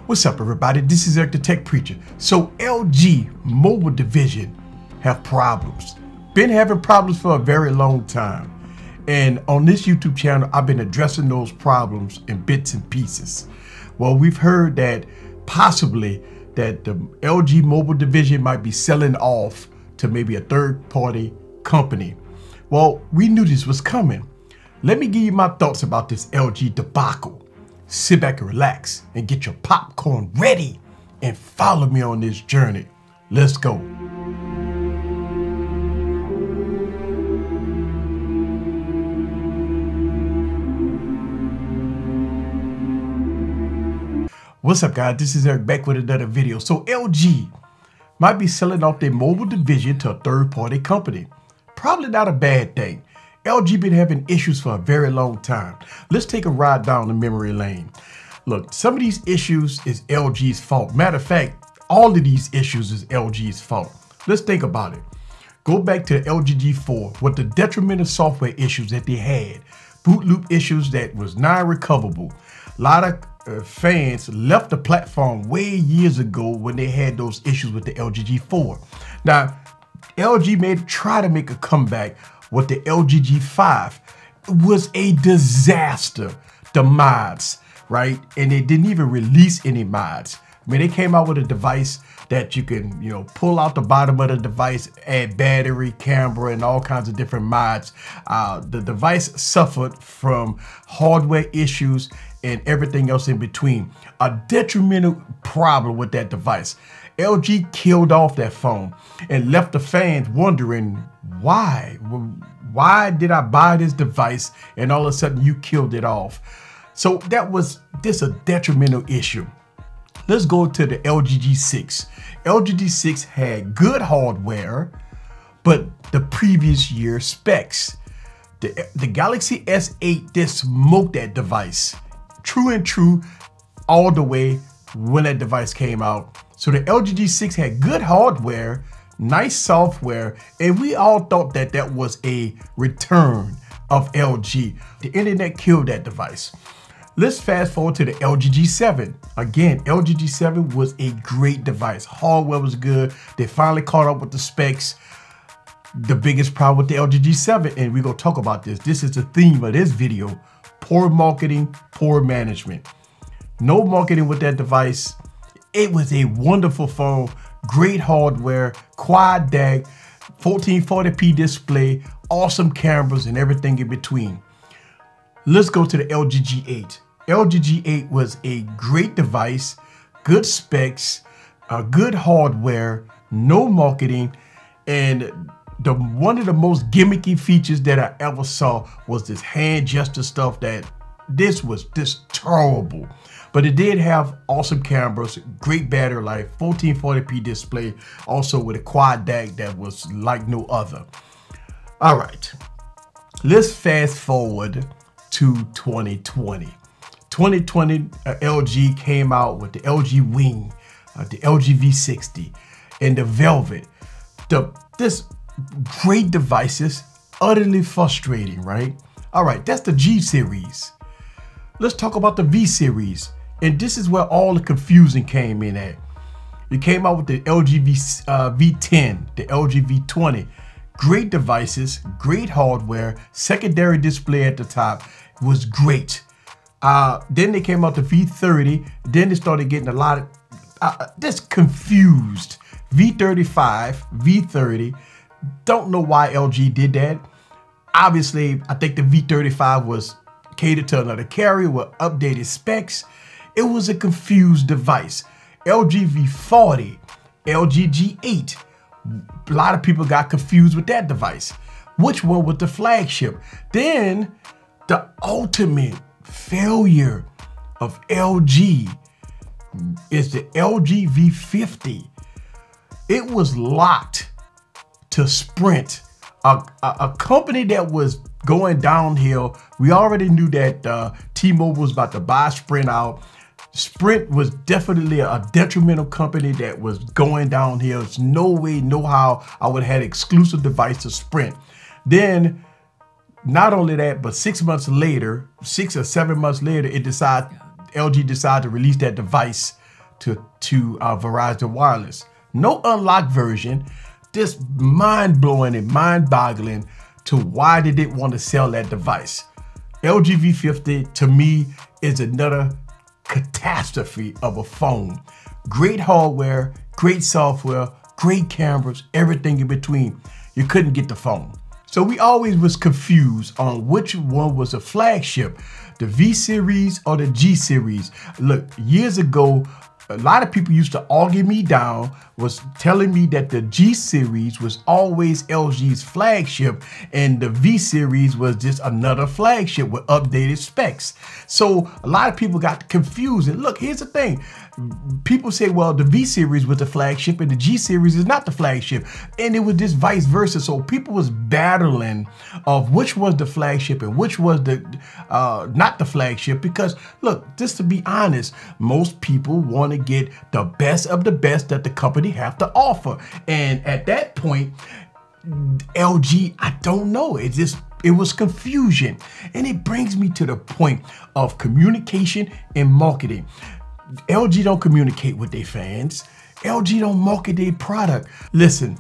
What's up, everybody? This is Eric the Tech Preacher. So LG mobile division have problems. Been having problems for a very long time. And on this YouTube channel, I've been addressing those problems in bits and pieces. Well, we've heard that possibly that the LG mobile division might be selling off to maybe a third-party company. Well, we knew this was coming. Let me give you my thoughts about this LG debacle. Sit back and relax and get your popcorn ready and follow me on this journey. Let's go. What's up, guys? This is Eric back with another video. So LG might be selling off their mobile division to a third-party company. Probably not a bad thing. LG been having issues for a very long time. Let's take a ride down the memory lane. Look, some of these issues is LG's fault. Matter of fact, all of these issues is LG's fault. Let's think about it. Go back to the LG G4 with the detrimental software issues that they had. Boot loop issues that was non-recoverable. A lot of fans left the platform way years ago when they had those issues with the LG G4. Now, LG may try to make a comeback with the LG G5. It was a disaster, the mods, right? And they didn't even release any mods. I mean, they came out with a device that you can, pull out the bottom of the device, add battery, camera, and all kinds of different mods. The device suffered from hardware issues and everything else in between. A detrimental problem with that device. LG killed off that phone and left the fans wondering why. Why did I buy this device and all of a sudden you killed it off? So that was a detrimental issue. Let's go to the LG G6. LG G6 had good hardware, but the previous year specs. The Galaxy S8 just smoked that device. True and true all the way when that device came out. So the LG G6 had good hardware, nice software, and we all thought that that was a return of LG. The internet killed that device. Let's fast forward to the LG G7. Again, LG G7 was a great device. Hardware was good. They finally caught up with the specs. The biggest problem with the LG G7, and we're gonna talk about this. This is the theme of this video. Poor marketing, poor management. No marketing with that device. It was a wonderful phone, great hardware, quad DAC, 1440p display, awesome cameras, and everything in between. Let's go to the LG G8. LG G8 was a great device, good specs, good hardware, no marketing, and one of the most gimmicky features that I ever saw was this hand gesture stuff that this was just terrible. But it did have awesome cameras, great battery life, 1440p display, also with a quad DAC that was like no other. All right, let's fast forward to 2020. 2020, LG came out with the LG Wing, the LG V60, and the Velvet. This great devices, utterly frustrating, right? All right, that's the G series. Let's talk about the V series. And this is where all the confusion came in at. It came out with the LG V10, the LG V20. Great devices, great hardware, secondary display at the top was great. Then they came out the V30. Then they started getting a lot of, just confused. V35, V30. Don't know why LG did that. Obviously, I think the V35 was catered to another carrier with updated specs. It was a confused device. LG V40, LG G8. A lot of people got confused with that device. Which one was the flagship? Then the ultimate failure of LG is the LG V50. It was locked to Sprint, a company that was going downhill. We already knew that T-Mobile was about to buy Sprint out. Sprint was definitely a detrimental company that was going downhill. There's no way, no how I would have had exclusive device to Sprint. Then, not only that, but 6 months later, 6 or 7 months later, LG decided to release that device to Verizon Wireless. No unlocked version, just mind-blowing and mind-boggling to why they didn't want to sell that device. LG V50 to me is another catastrophe of a phone. Great hardware, great software, great cameras, everything in between. You couldn't get the phone. So we always was confused on which one was a flagship, the V series or the G series. Look, years ago, a lot of people used to argue me down, was telling me that the G series was always LG's flagship and the V series was just another flagship with updated specs. So a lot of people got confused. And look, here's the thing. People say, well, the V series was the flagship and the G series is not the flagship. And it was just vice versa. So people was battling of which was the flagship and which was the not the flagship. Because look, just to be honest, most people want to get the best of the best that the company have to offer. And at that point, LG, I don't know. It was confusion. And it brings me to the point of communication and marketing. LG don't communicate with their fans. LG don't market their product. Listen,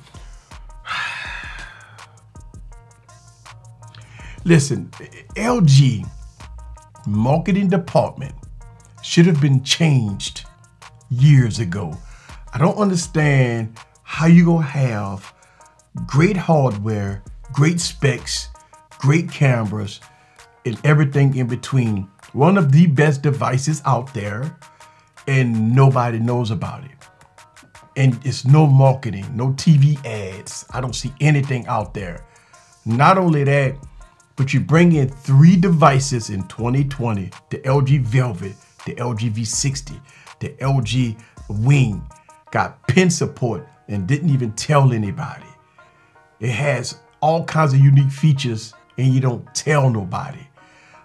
LG marketing department should have been changed years ago. I don't understand how you gonna have great hardware, great specs, great cameras, and everything in between. One of the best devices out there, and nobody knows about it. And it's no marketing, no TV ads. I don't see anything out there. Not only that, but you bring in 3 devices in 2020, the LG Velvet, the LG V60, the LG Wing, got pen support and didn't even tell anybody. It has all kinds of unique features and you don't tell nobody.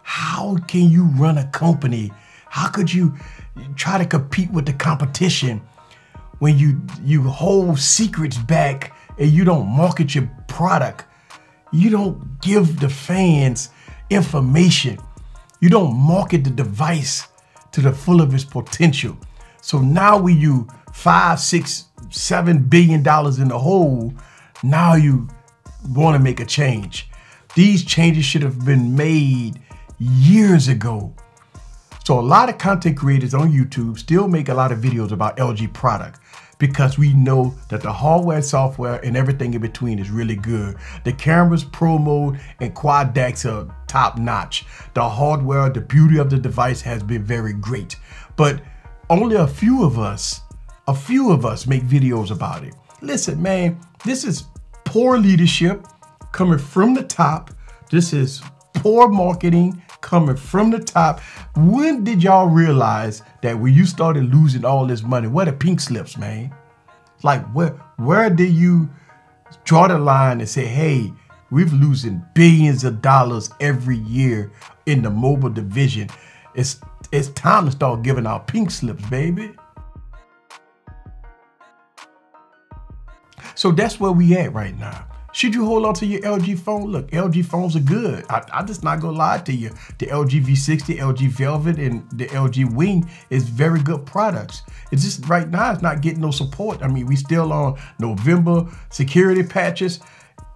How can you run a company? How could you try to compete with the competition when you hold secrets back and you don't market your product? You don't give the fans information. You don't market the device to the full of its potential. So now when you $5, $6, $7 billion in the hole, now you want to make a change. These changes should have been made years ago. So a lot of content creators on YouTube still make a lot of videos about LG product because we know that the hardware, software, and everything in between is really good. The cameras, Pro Mode, and Quad DACs are top notch. The hardware, the beauty of the device has been very great. But only a few of us make videos about it. Listen, man, this is poor leadership coming from the top. This is poor marketing coming from the top. When did y'all realize that when you started losing all this money, where the pink slips, man? Like where did you draw the line and say, hey, we're losing billions of dollars every year in the mobile division. It's time to start giving out pink slips, baby. So that's where we at right now. Should you hold on to your LG phone? Look, LG phones are good. I'm just not gonna lie to you. The LG V60, LG Velvet, and the LG Wing is very good products. It's just right now it's not getting no support. I mean, we still on November security patches.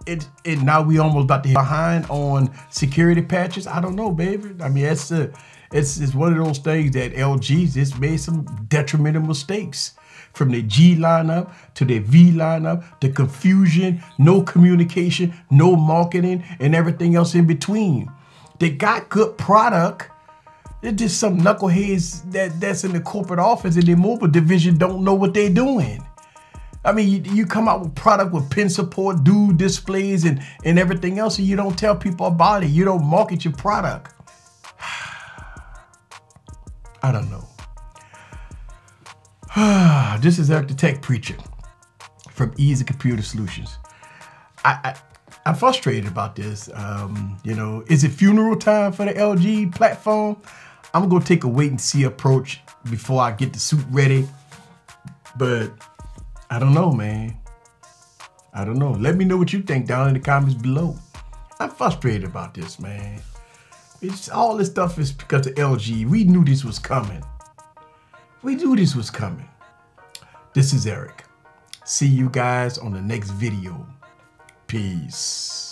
And now we almost about to hit behind on security patches. I don't know, baby. I mean, it's one of those things that LG's just made some detrimental mistakes. From the G lineup to the V lineup, the confusion, no communication, no marketing, and everything else in between. They got good product. They're just some knuckleheads that's in the corporate office and the mobile division don't know what they're doing. I mean, you come out with product with pen support, dual displays, and everything else, and you don't tell people about it. You don't market your product. I don't know. This is Eric the Tech Preacher from Easy Computer Solutions. I'm frustrated about this. You know, is it funeral time for the LG platform? I'm gonna take a wait and see approach before I get the suit ready. But I don't know, man. I don't know. Let me know what you think down in the comments below. I'm frustrated about this, man. All this stuff is because of LG. We knew this was coming. We knew this was coming. This is Eric. See you guys on the next video. Peace.